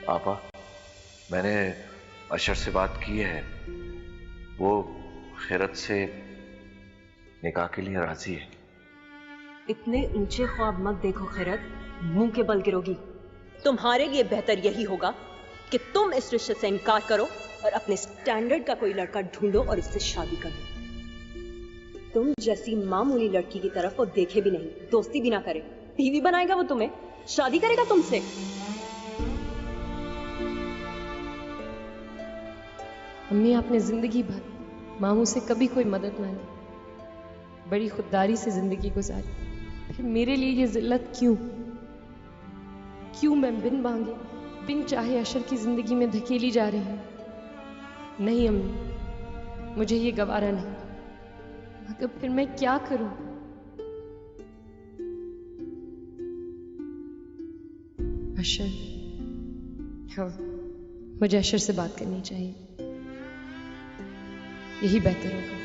पापा, मैंने अशर से बात की है, वो खैरत से निकाह के लिए राजी है। इतने ऊंचे ख्वाब मत देखो खैरत, मुंह के बल गिरोगी। तुम्हारे लिए बेहतर यही होगा कि तुम इस रिश्ते से इनकार करो और अपने स्टैंडर्ड का कोई लड़का ढूंढो और उससे शादी करो। तुम जैसी मामूली लड़की की तरफ वो देखे भी नहीं, दोस्ती भी ना करे। बीवी बनाएगा वो तुम्हें, शादी करेगा तुमसे। अम्मी, आपने जिंदगी भर मामू से कभी कोई मदद ना ली, बड़ी खुददारी से जिंदगी गुजारी, फिर मेरे लिए ये जिल्लत क्यों? क्यों मैं बिन मांगे, बिन चाहे अशर की जिंदगी में धकेली जा रही हूं? नहीं अम्मी, मुझे ये गवारा नहीं। मगर फिर मैं क्या करूं? अशर, हाँ, मुझे अशर से बात करनी चाहिए, यही बेहतर होगा।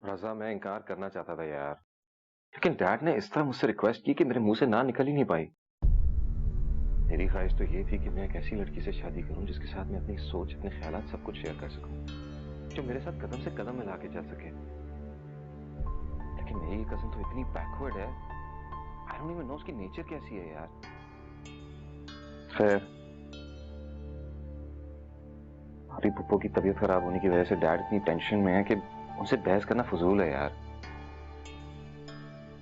रजा, मैं इनकार करना चाहता था यार, लेकिन डैड ने इस तरह मुझसे रिक्वेस्ट की कि मेरे मुंह से ना निकल ही नहीं पाई। मेरी ख्वाहिश तो ये थी कि मैं एक ऐसी लड़की से शादी करूं जिसके साथ मैं अपनी सोच, अपने ख्यालात सब कुछ शेयर कर सकूं, जो मेरे साथ कदम से कदम मिला के चल सके। लेकिन मेरी कजन तो इतनी बैकवर्ड है, आई डोंट इवन नो उसकी नेचर कैसी है यार। खैर, हमारी पुप्पो की तबीयत खराब होने की वजह से डैड इतनी टेंशन में है कि उनसे बहस करना फजूल है यार।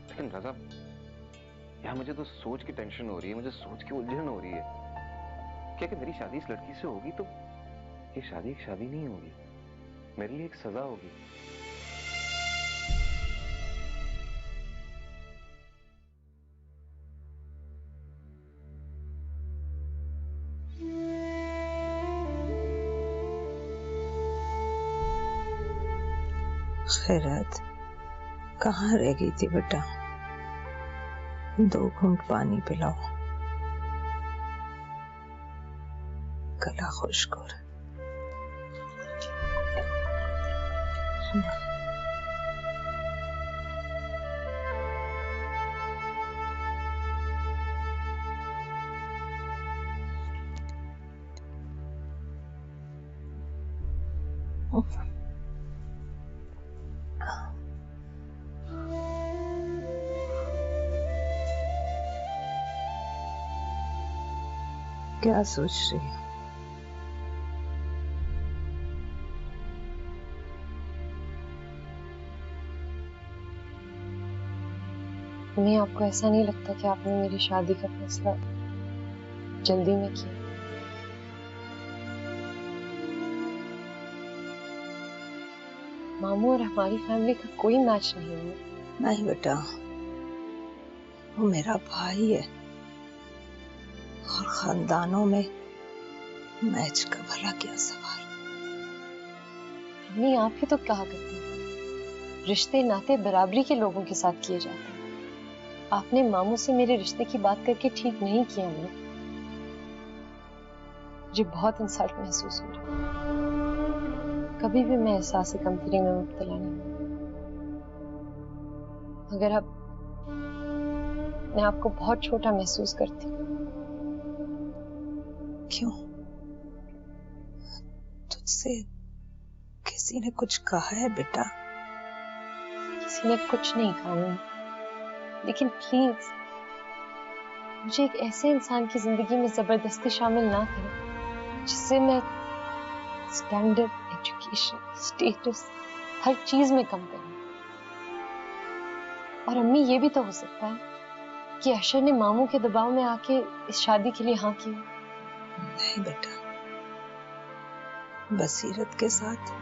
लेकिन रजा यार, मुझे तो सोच की टेंशन हो रही है, मुझे सोच की उलझन हो रही है। क्या कि मेरी शादी इस लड़की से होगी तो ये शादी एक शादी नहीं होगी, मेरे लिए एक सजा होगी। खैरत, कहाँ रह गई थी बेटा? 2 घूंट पानी पिलाओ, गला खुश्क हो रहा। क्या सोच रही है? मम्मी, आपको ऐसा नहीं लगता कि आपने मेरी शादी का फैसला जल्दी में किया? मामू और हमारी फैमिली का कोई मैच नहीं है। नहीं बेटा, वो मेरा भाई है और खानदानों में मैच का भला क्या सवाल। मम्मी, आप ही तो कहा करती हैं, रिश्ते नाते बराबरी के लोगों के साथ किए जाते हैं। आपने मामू से मेरे रिश्ते की बात करके ठीक नहीं किया। मुझे बहुत इंसल्ट महसूस हो रहा है। कभी भी मैं एहसास कमतरी में मुब्तला नहीं हूं, मगर अब मैं आपको बहुत छोटा महसूस करती हूँ। क्यों? तुझसे किसी ने कुछ कहा है बेटा? किसी ने कुछ नहीं कहा मम्मी, लेकिन प्लीज मुझे एक ऐसे इंसान की जिंदगी में जबरदस्ती शामिल ना करें जिससे मैं स्टैंडर्ड, एजुकेशन, स्टेटस हर चीज में कम करूं। और अम्मी, ये भी तो हो सकता है कि अशर ने मामू के दबाव में आके इस शादी के लिए हाँ की। नहीं बेटा, बसीरत के साथ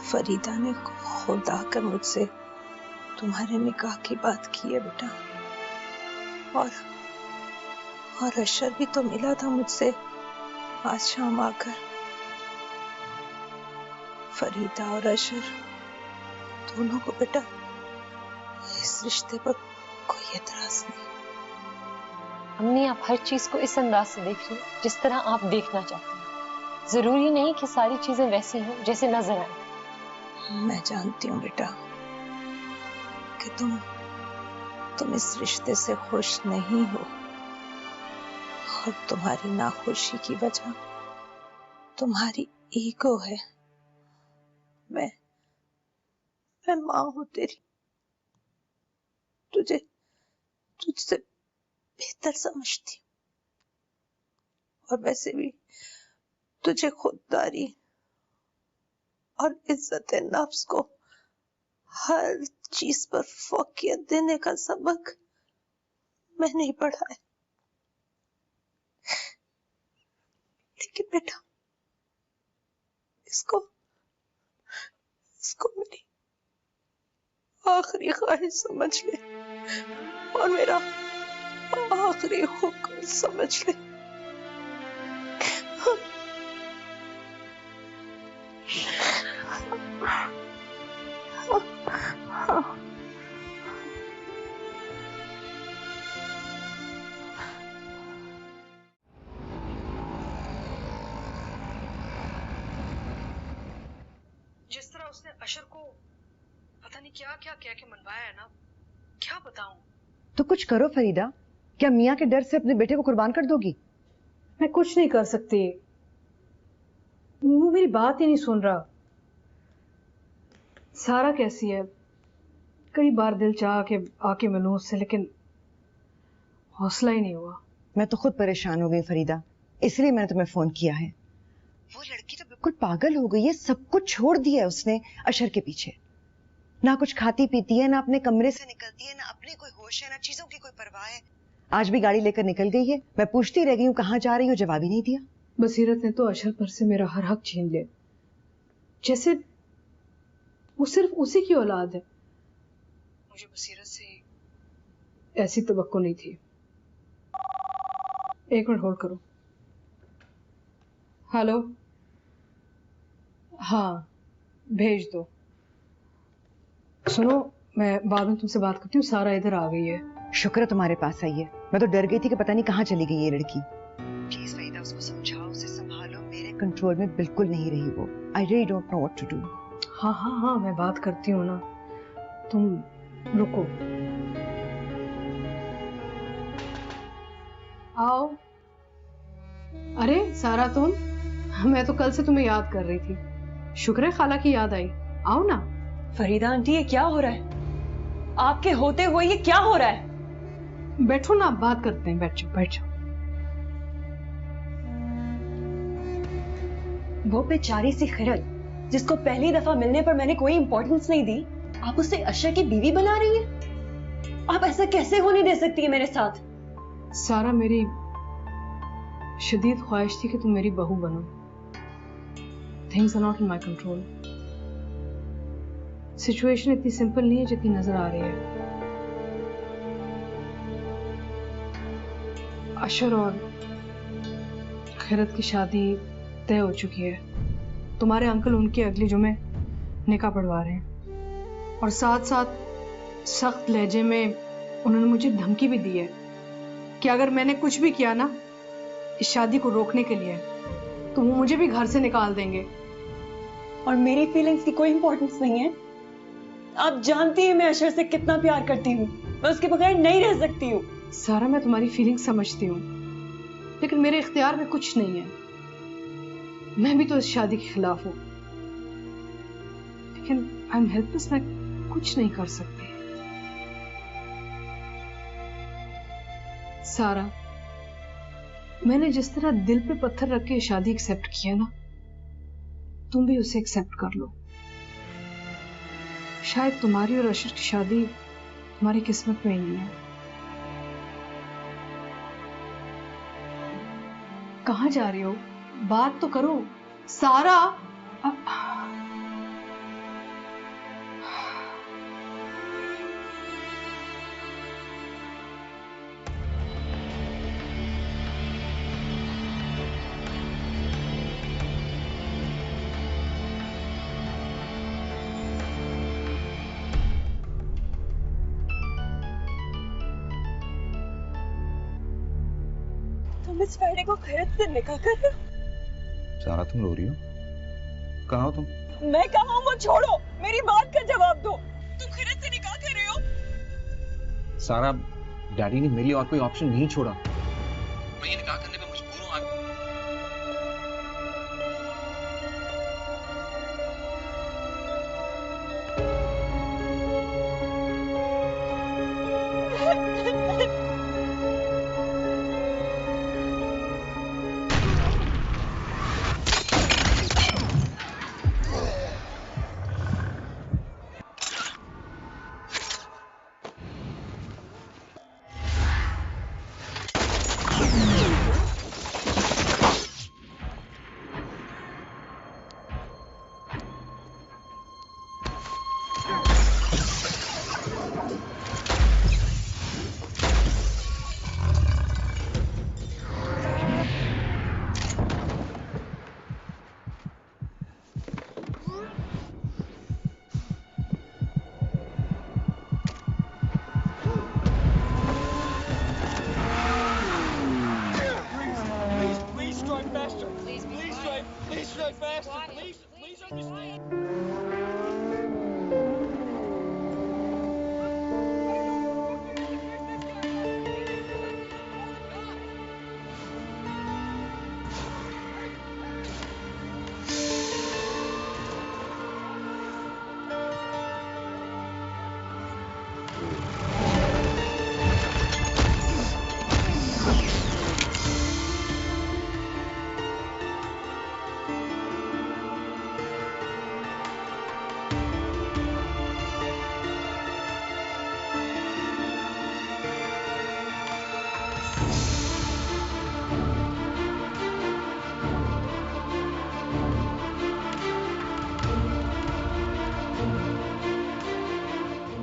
फरीदा ने खुद आकर मुझसे तुम्हारे निकाह की बात की है बेटा। और अशर भी तो मिला था मुझसे आज शाम आकर। फरीदा और अशर दोनों को बेटा इस रिश्ते पर कोई एतराज नहीं। अम्मी, आप हर चीज को इस अंदाज से देख रही हैं जिस तरह आप देखना चाहती हैं। जरूरी नहीं कि सारी चीजें वैसी हों जैसे नजर आए। मैं जानती हूँ बेटा कि तुम इस रिश्ते से खुश नहीं हो और तुम्हारी नाखुशी की वजह तुम्हारी ईगो है। मैं माँ हूं तेरी, तुझसे बेहतर समझती हूँ और वैसे भी तुझे खुददारी और इज्जत नफ्स को हर चीज पर फौकियत देने का सबक मैंने ही पढ़ा है। लेकिन बेटा इसको मेरी आखिरी ख्वाहिश समझ ले और मेरा आखिरी हुक्म समझ ले। जिस तरह उसने अशर को पता नहीं क्या क्या कह के मनवाया है ना, क्या बताऊं। तो कुछ करो फरीदा, क्या मियाँ के डर से अपने बेटे को कुर्बान कर दोगी? मैं कुछ नहीं कर सकती, वो मेरी बात ही नहीं सुन रहा। सारा कैसी है? कई बार दिल चाह के आके मिलूं उससे, लेकिन हौसला ही नहीं हुआ। मैं तो खुद परेशान हो गई फरीदा, इसलिए मैंने तुम्हें फोन किया है। वो लड़की तो बिल्कुल पागल हो गई है, सब कुछ छोड़ दिया है उसने अशर के पीछे। ना कुछ खाती पीती है, ना अपने कमरे से निकलती है, ना अपने कोई होश है, ना चीजों की कोई परवाह है। आज भी गाड़ी लेकर निकल गई है। मैं पूछती रह गई हूँ कहाँ जा रही हो, जवाब ही नहीं दिया। बसीरत ने तो अशर पर से मेरा हर हक छीन लिया, जैसे वो सिर्फ उसी की औलाद है। मुझे बसीरत से ऐसी तवक्को नहीं थी। एक मिनट होल्ड करो। हेलो, हाँ भेज दो। सुनो, मैं बाद में तुमसे बात करती हूँ। सारा इधर आ गई है। शुक्र है तुम्हारे पास आई है, मैं तो डर गई थी कि पता नहीं कहाँ चली गई ये लड़की। प्लीज फरीदा, उसको समझाओ, उसे संभालो, मेरे कंट्रोल में बिल्कुल नहीं रही वो। I really don't know what to do. हाँ हाँ हाँ, मैं बात करती हूँ ना, तुम रुको। आओ। अरे सारा, तुम? मैं तो कल से तुम्हें याद कर रही थी। शुक्र है खाला की याद आई। आओ ना। फरीदा आंटी, ये क्या हो रहा है? आपके होते हुए ये क्या हो रहा है? बैठो ना, बात करते हैं। बैठ जाओ बैठ जाओ। वो बेचारी सी खिरल जिसको पहली दफा मिलने पर मैंने कोई इंपॉर्टेंस नहीं दी, आप उसे अशर की बीवी बना रही हैं? आप ऐसा कैसे होने दे सकती है मेरे साथ? सारा, मेरी शदीद ख्वाहिश थी कि तुम मेरी बहू बनो। Things are not in my control. Situation इतनी सिंपल नहीं है जितनी नजर आ रही है। अशर और खैरत की शादी तय हो चुकी है। तुम्हारे अंकल उनके अगले जुमे निकाह पढ़वा रहे हैं और साथ साथ सख्त लहजे में उन्होंने मुझे धमकी भी दी है कि अगर मैंने कुछ भी किया ना इस शादी को रोकने के लिए, तो वो मुझे भी घर से निकाल देंगे। और मेरी फीलिंग्स की कोई इंपॉर्टेंस नहीं है? आप जानती हैं मैं अशर से कितना प्यार करती हूँ, मैं उसके बगैर नहीं रह सकती हूँ। सारा, मैं तुम्हारी फीलिंग समझती हूँ, लेकिन मेरे इख्तियार में कुछ नहीं है। मैं भी तो इस शादी के खिलाफ हूँ, लेकिन आई एम हेल्पलेस। मैं कुछ नहीं कर सकती। सारा, मैंने जिस तरह दिल पे पत्थर रख के शादी एक्सेप्ट किया ना, तुम भी उसे एक्सेप्ट कर लो। शायद तुम्हारी और अशर की शादी तुम्हारी किस्मत में ही नहीं है। कहाँ जा रही हो? बात तो करो सारा। तुम इस फ्राइडे को खैरत से निकाह कर रहे हो? सारा तुम रो रही हो? कहाँ हो तुम? मैं कहाँ हूँ वो छोड़ो, मेरी बात का जवाब दो। तुम खैरत से निकाह कर रहे हो? सारा, डैडी ने मेरे लिए और कोई ऑप्शन नहीं छोड़ा। मैं ये निकाह करने पे मजबूर हूँ।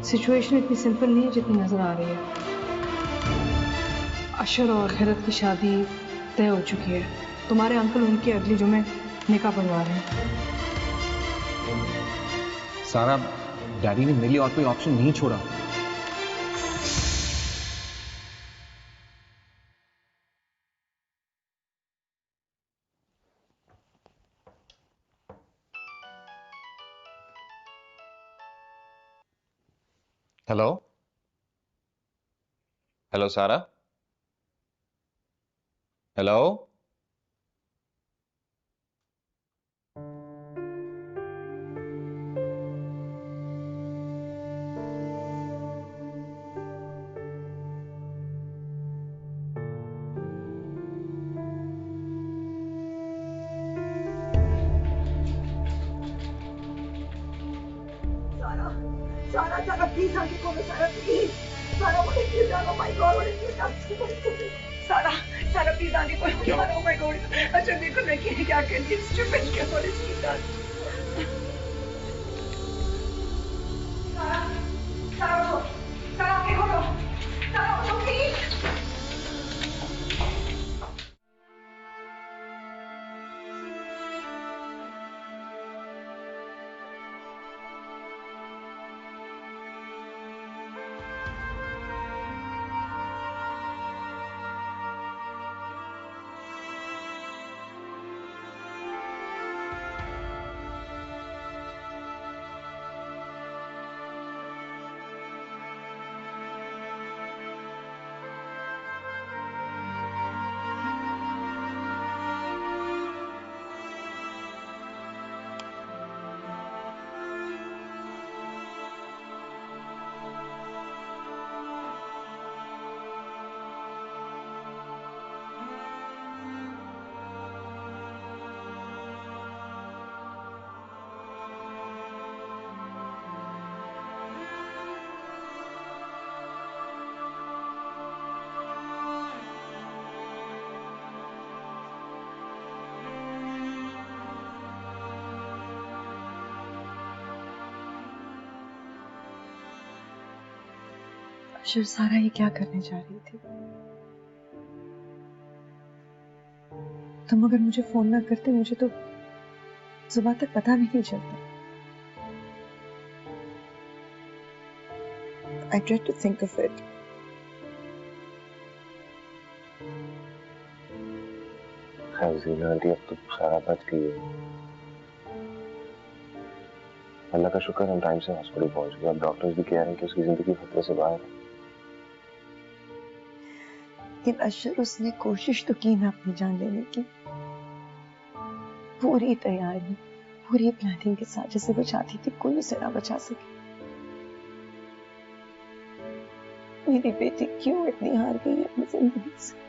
सिचुएशन इतनी सिंपल नहीं है जितनी नजर आ रही है। अशर और खैरत की शादी तय हो चुकी है। तुम्हारे अंकल उनके अगले जुमे निकाह पढ़वा रहे हैं। सारा, डैडी ने मेरे लिए और कोई ऑप्शन नहीं छोड़ा। हेलो हेलो सारा, हेलो। Sarah, Sarah, please, आगे खोलो, Sarah, please. Sarah, what have you done? Oh my God, what have you done? Sarah, Sarah, please, आगे खोलो, Sarah, oh my God. अच्छा देखो लड़की ने क्या कर दिया? Stupid, क्या what has she done? Sarah, Sarah, उठो, Sarah, आगे खोलो, Sarah, उठो, please. अशर, सारा ये क्या करने जा रही थी? तुम अगर मुझे फोन ना करते मुझे तो सुबह तक पता भी नहीं चलता। I tried to think of it. Jeena aunty अब तो सारा बच गई है। अल्लाह का शुक्र हम टाइम से हॉस्पिटल पहुंच गए। अब डॉक्टर्स भी कह रहे हैं कि उसकी जिंदगी खतरे से बाहर है। लेकिन अशर उसने कोशिश तो की ना अपनी जान लेने की, पूरी तैयारी पूरी प्लानिंग के साथ जैसे वो चाहती थी कोई उसे ना बचा सके। मेरी बेटी क्यों इतनी हार गई है अपनी जिंदगी से?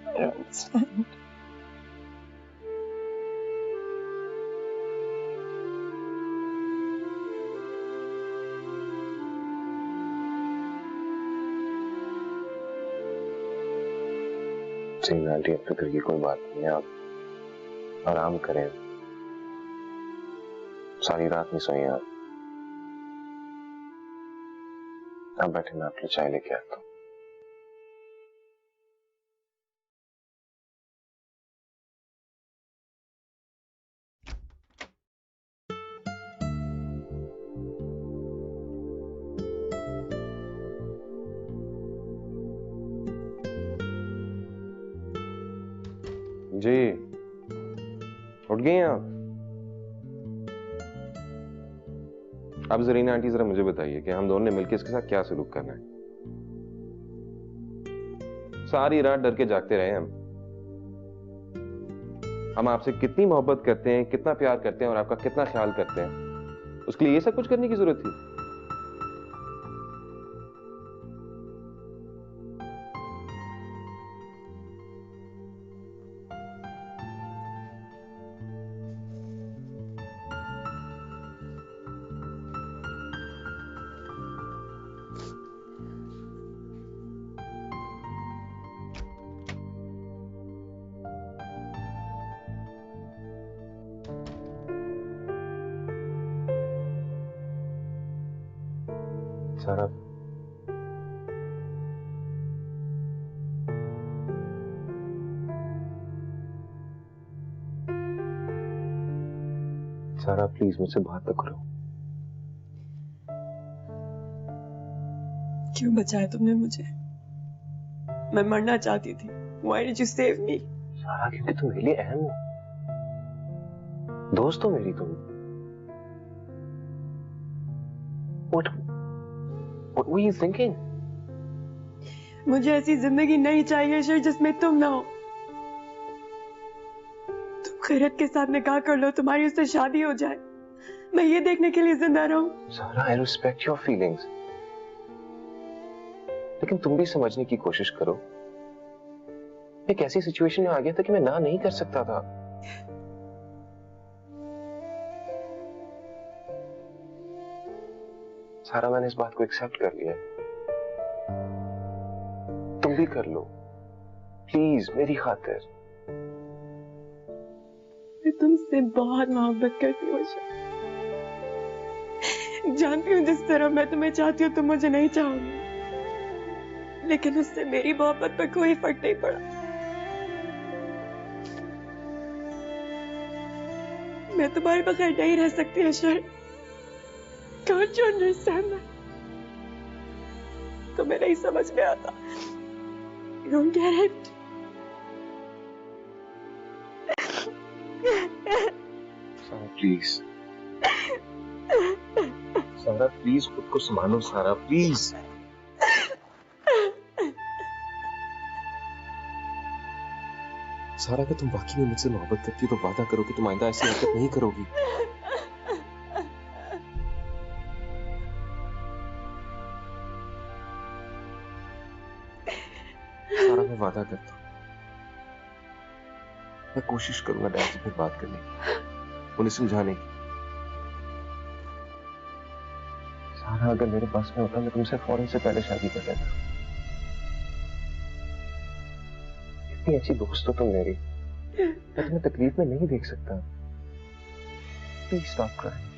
I don't understand. Ji aunty अब फिक्र की कोई बात नहीं है, आप आराम करें। सारी रात नहीं सोई आप। अब बैठे मैं आपके लिए चाय लेके आता हूँ। जी उठ गई हैं आप? अब जरीना आंटी जरा मुझे बताइए कि हम दोनों ने मिलकर इसके साथ क्या सलूक करना है। सारी रात डर के जागते रहे हम आपसे कितनी मोहब्बत करते हैं, कितना प्यार करते हैं और आपका कितना ख्याल करते हैं, उसके लिए ये सब कुछ करने की जरूरत थी? सारा सारा प्लीज मुझसे बात तो करो। क्यों बचाया तुमने मुझे? मैं मरना चाहती थी। Why did you save me? सारा क्योंकि तुम मेरे लिए अहम हो, दोस्त हो मेरी तुम। What were you thinking? मुझे ऐसी जिंदगी नहीं चाहिए शर जिसमें तुम ना हो। तुम खैरत के साथ निकाह कर लो, तुम्हारी उससे शादी हो जाए, मैं ये देखने के लिए जिंदा रहूं। सारा I respect your feelings, लेकिन तुम भी समझने की कोशिश करो। एक ऐसी सिचुएशन में आ गया था कि मैं ना नहीं कर सकता था। सारा मैंने इस बात को एक्सेप्ट कर लिया, तुम भी कर लो प्लीज मेरी खातिर। मैं तुमसे बहुत मोहब्बत करती हूँ, जानती हूँ जिस तरह मैं तुम्हें चाहती हूँ तुम मुझे नहीं चाहोगी, लेकिन उससे मेरी मोहब्बत पर कोई फर्क नहीं पड़ा। मैं तुम्हारे बगैर नहीं रह सकती अशर। Can't you understand that? तुम्हें नहीं समझ में आता। You don't get it. सारा प्लीज, सारा प्लीज खुद को संभालो सारा प्लीज। सारा अगर तुम वाकई में मुझसे मोहब्बत करती हो तो वादा करो कि तुम आइंदा ऐसी हरकत नहीं करोगी। सारा मैं वादा करता हूँ, मैं कोशिश करूंगा डैड से फिर बात करने की, उन्हें समझाने की। सारा अगर मेरे पास में होता मैं तुमसे फौरन से पहले शादी कर लेता। इतनी अच्छी दोस्त हो तुम मेरी, मैं तुम्हें तकलीफ में नहीं देख सकता। Please stop crying.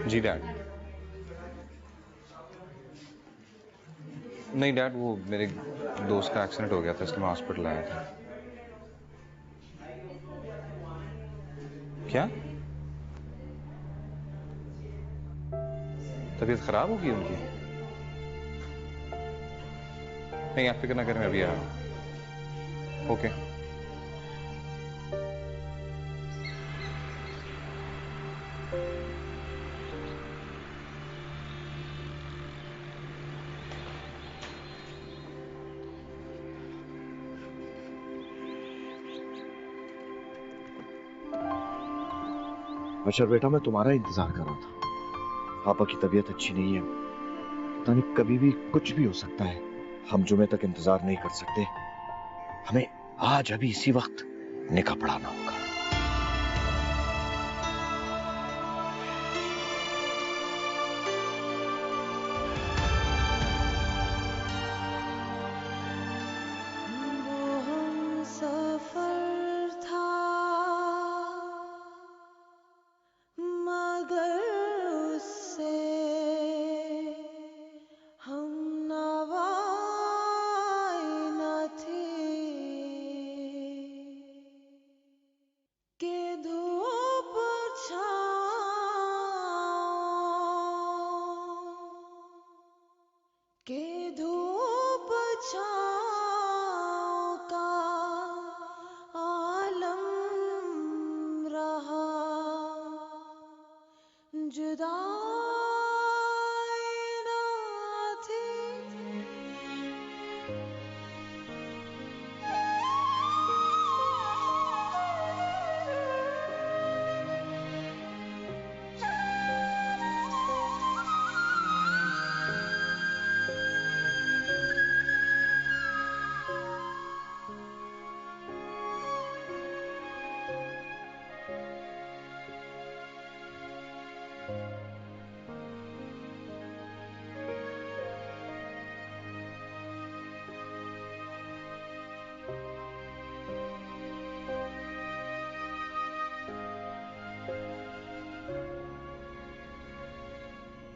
जी डैड। नहीं डैड, वो मेरे दोस्त का एक्सीडेंट हो गया था इसलिए मैं हॉस्पिटल आया था। क्या? तबीयत खराब होगी उनकी? नहीं, आप फिक्र ना करें, मैं अभी आ रहा हूं। ओके। अशर बेटा, मैं तुम्हारा इंतजार कर रहा था। पापा की तबीयत अच्छी नहीं है, पता नहीं कभी भी कुछ भी हो सकता है। हम जुमे तक इंतजार नहीं कर सकते, हमें आज अभी इसी वक्त निकाह पढ़ाना होगा।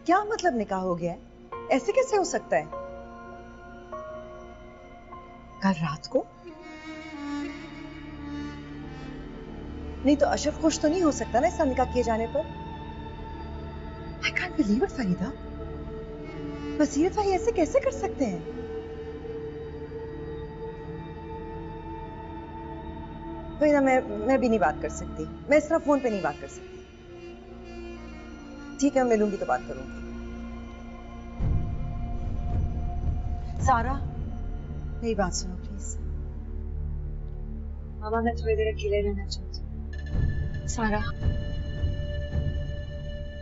क्या मतलब निकाह हो गया है? ऐसे कैसे हो सकता है? कल रात को? नहीं तो अशरफ खुश तो नहीं हो सकता ना इसका निकाह किए जाने पर? I can't believe it, Farida. बसीरत भाई ऐसे कैसे कर सकते हैं? फरीदा, मैं भी नहीं बात कर सकती। मैं इस तरह फोन पे नहीं बात कर सकती। ठीक है, मिलूंगी तो बात करूंगी। सारा, मेरी बात सुनो प्लीज। मामा, मैं थोड़ी देर अकेले रहना चाहती हूँ। सारा,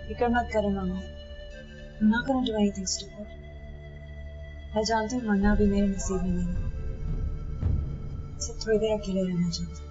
फिक्र मत करो मामा। I'm not gonna do anything stupid. मैं जानती हूँ मरना भी मेरे नसीब में नहीं। सिर्फ थोड़ी देर अकेले रहना चाहती हूँ।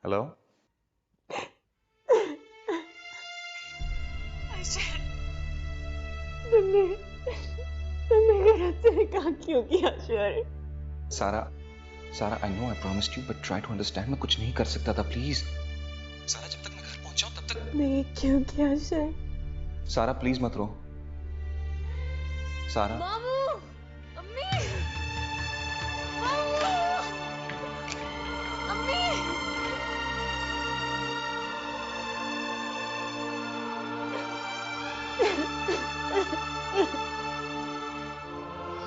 हेलो? तुमने गलत से निकाह क्यों किया Ashar? Sara, I know I promised you, but try to understand. मैं कुछ नहीं कर सकता था, प्लीज। सारा, जब तक मैं घर पहुंचा हूं तब तक। नहीं, क्यों किया अशर? सारा, प्लीज मत रो। सारा। मामू, अम्मी, मामू, अम्मी।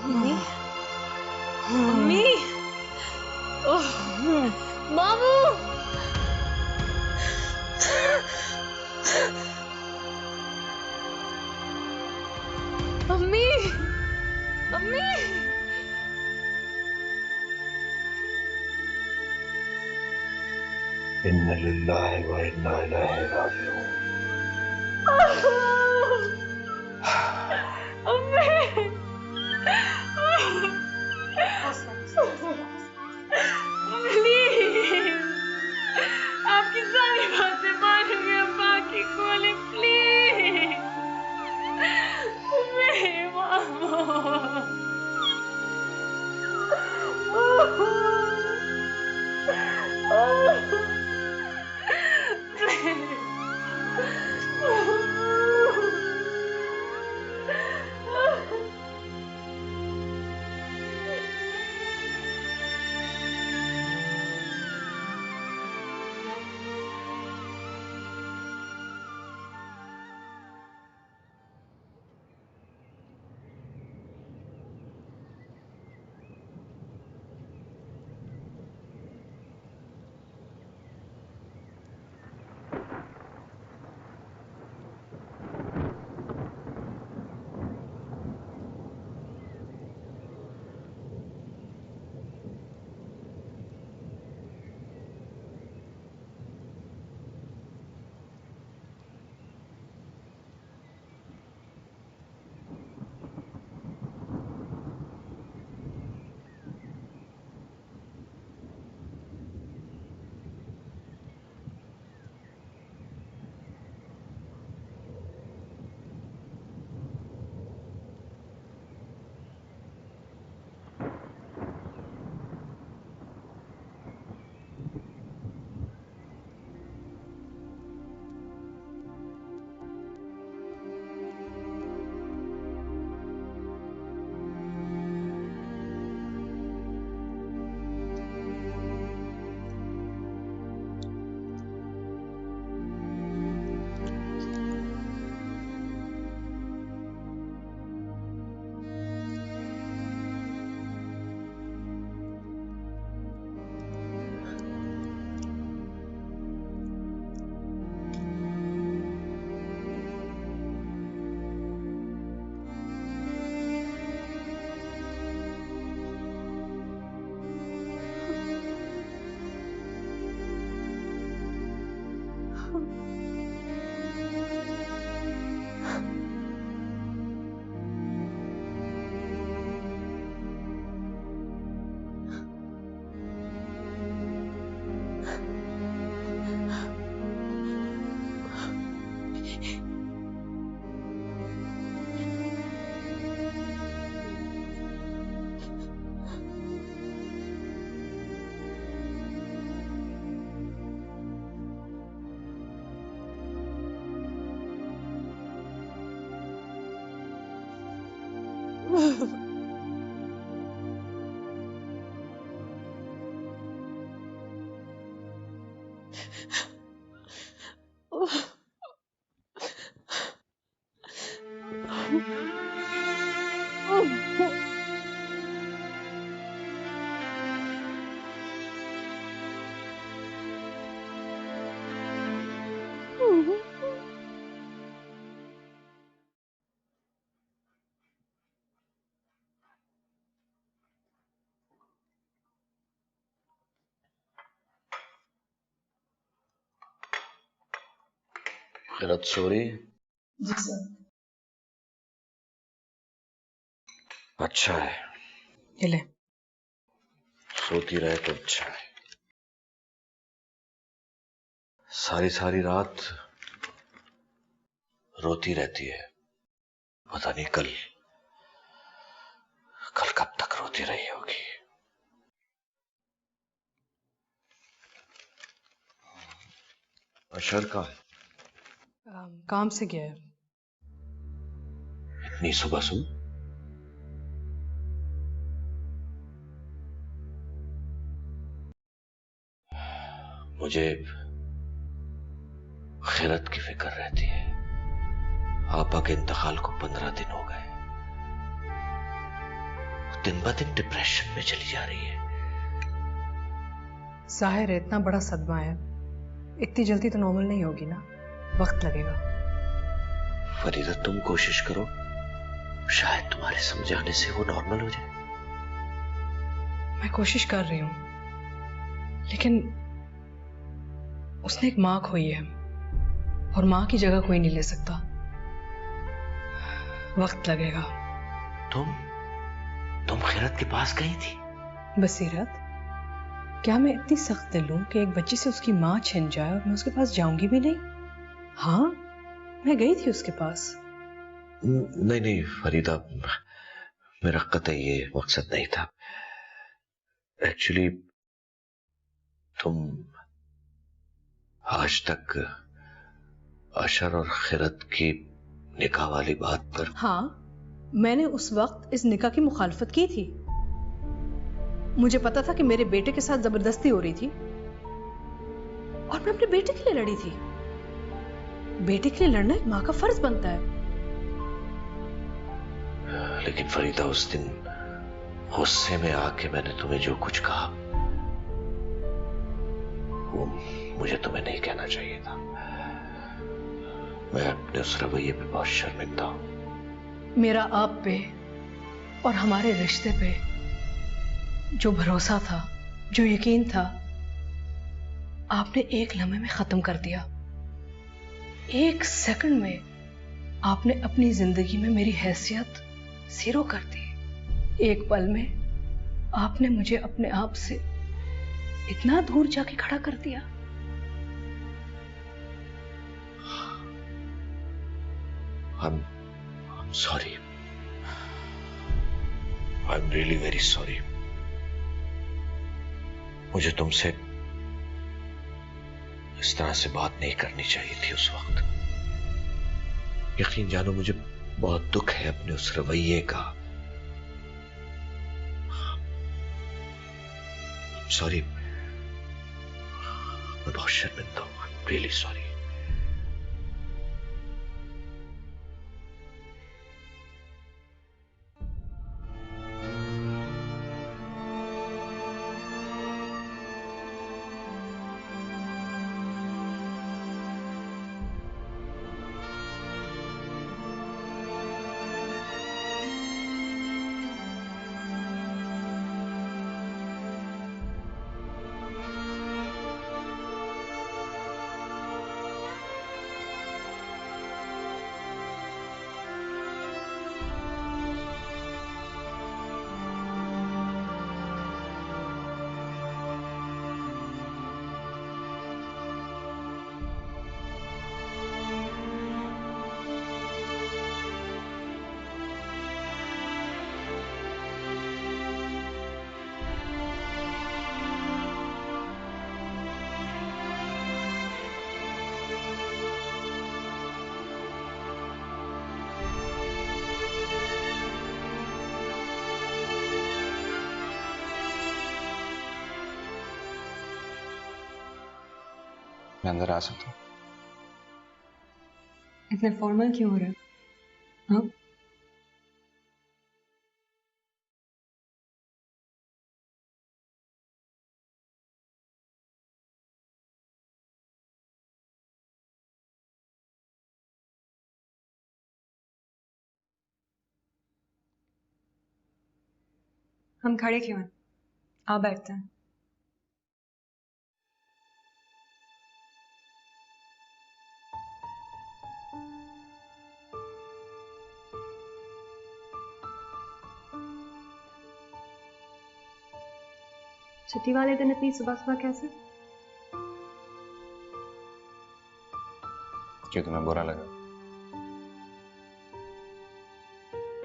अम्मी, अम्मी, ओह, मामू, अम्मी, अम्मी। इन्ना लिल्लाहि व इन्ना इलैहि राजिऊन। आपकी सारी बातें मानूंगी अम्मा की कोले प्लीज। खैरत सॉरी। जी सर। अच्छा है, ये ले। सोती रहे तो अच्छा है। सारी सारी रात रोती रहती है, पता नहीं कल कब तक रोती रही होगी। अशर कहाँ है? काम से गया है। इतनी सुबह सुबह? मुझे खैरत की फिक्र रहती है। आपा के इंतकाल को 15 दिन हो गए। दिन ब दिन डिप्रेशन में चली जा रही है। जाहिर है इतना बड़ा सदमा है, इतनी जल्दी तो नॉर्मल नहीं होगी ना, वक्त लगेगा। फरीदा तुम कोशिश करो, शायद तुम्हारे समझाने से वो नॉर्मल हो जाए। मैं कोशिश कर रही हूं, लेकिन उसने एक माँ खोई है और माँ की जगह कोई नहीं ले सकता। वक्त लगेगा। तुम खैरत के पास गई थी? बसीरत, क्या मैं इतनी सख्त दिल हूं कि एक बच्ची से उसकी माँ छिन जाए और मैं उसके पास जाऊंगी भी नहीं? हाँ, मैं गई थी उसके पास। नहीं नहीं फरीदा, मेरा कतई ये मकसद नहीं था। एक्चुअली तुम आज तक अशर और खैरत की निकाह वाली बात पर। हाँ, मैंने उस वक्त इस निकाह की मुखालफत की थी। मुझे पता था कि मेरे बेटे के साथ जबरदस्ती हो रही थी और मैं अपने बेटे के लिए लड़ी थी। बेटे के लिए लड़ना एक माँ का फर्ज बनता है। लेकिन फरीदा, उस दिन गुस्से में आके मैंने तुम्हें जो कुछ कहा वो मुझे तुम्हें नहीं कहना चाहिए था। मैं अपने उस रवैये पे बहुत शर्मिंदा हूं। मेरा आप पे और हमारे रिश्ते पे जो भरोसा था, जो यकीन था, आपने एक लम्हे में खत्म कर दिया। एक सेकंड में आपने अपनी जिंदगी में मेरी हैसियत जीरो कर दी। एक पल में आपने मुझे अपने आप से इतना दूर जाके खड़ा कर दिया। I'm sorry. I'm really very sorry. मुझे तुमसे इस तरह से बात नहीं करनी चाहिए थी उस वक्त। यकीन जानो, मुझे बहुत दुख है अपने उस रवैये का। सॉरी, मैं बहुत शर्मिंदा हूं। I'm really sorry. मैं अंदर आ सकता हूँ? इतने फॉर्मल क्यों हो रहे हो? हाँ? हम खड़े क्यों हैं? आ बैठते हैं। छुट्टी वाले दिन इतनी सुबह सुबह कैसे? क्यों, तुम्हें बुरा लगा?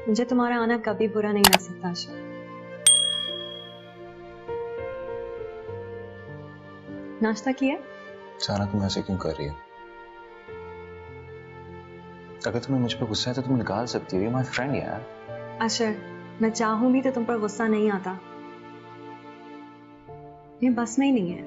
मुझे तुम्हारा आना कभी बुरा नहीं लग सकता आशा। नाश्ता किया? सारा तुम ऐसे क्यों कर रही हो? अगर तुम्हें मुझ पर गुस्सा है तो तुम निकाल सकती हो। माय फ्रेंड यार। अशर, मैं चाहूं भी तो तुम पर गुस्सा नहीं आता। ये बस में ही नहीं है।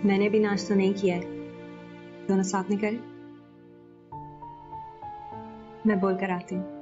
मैंने भी नाश्ता नहीं किया है। दोनों साथ में करें? मैं बोल कर आती हूँ।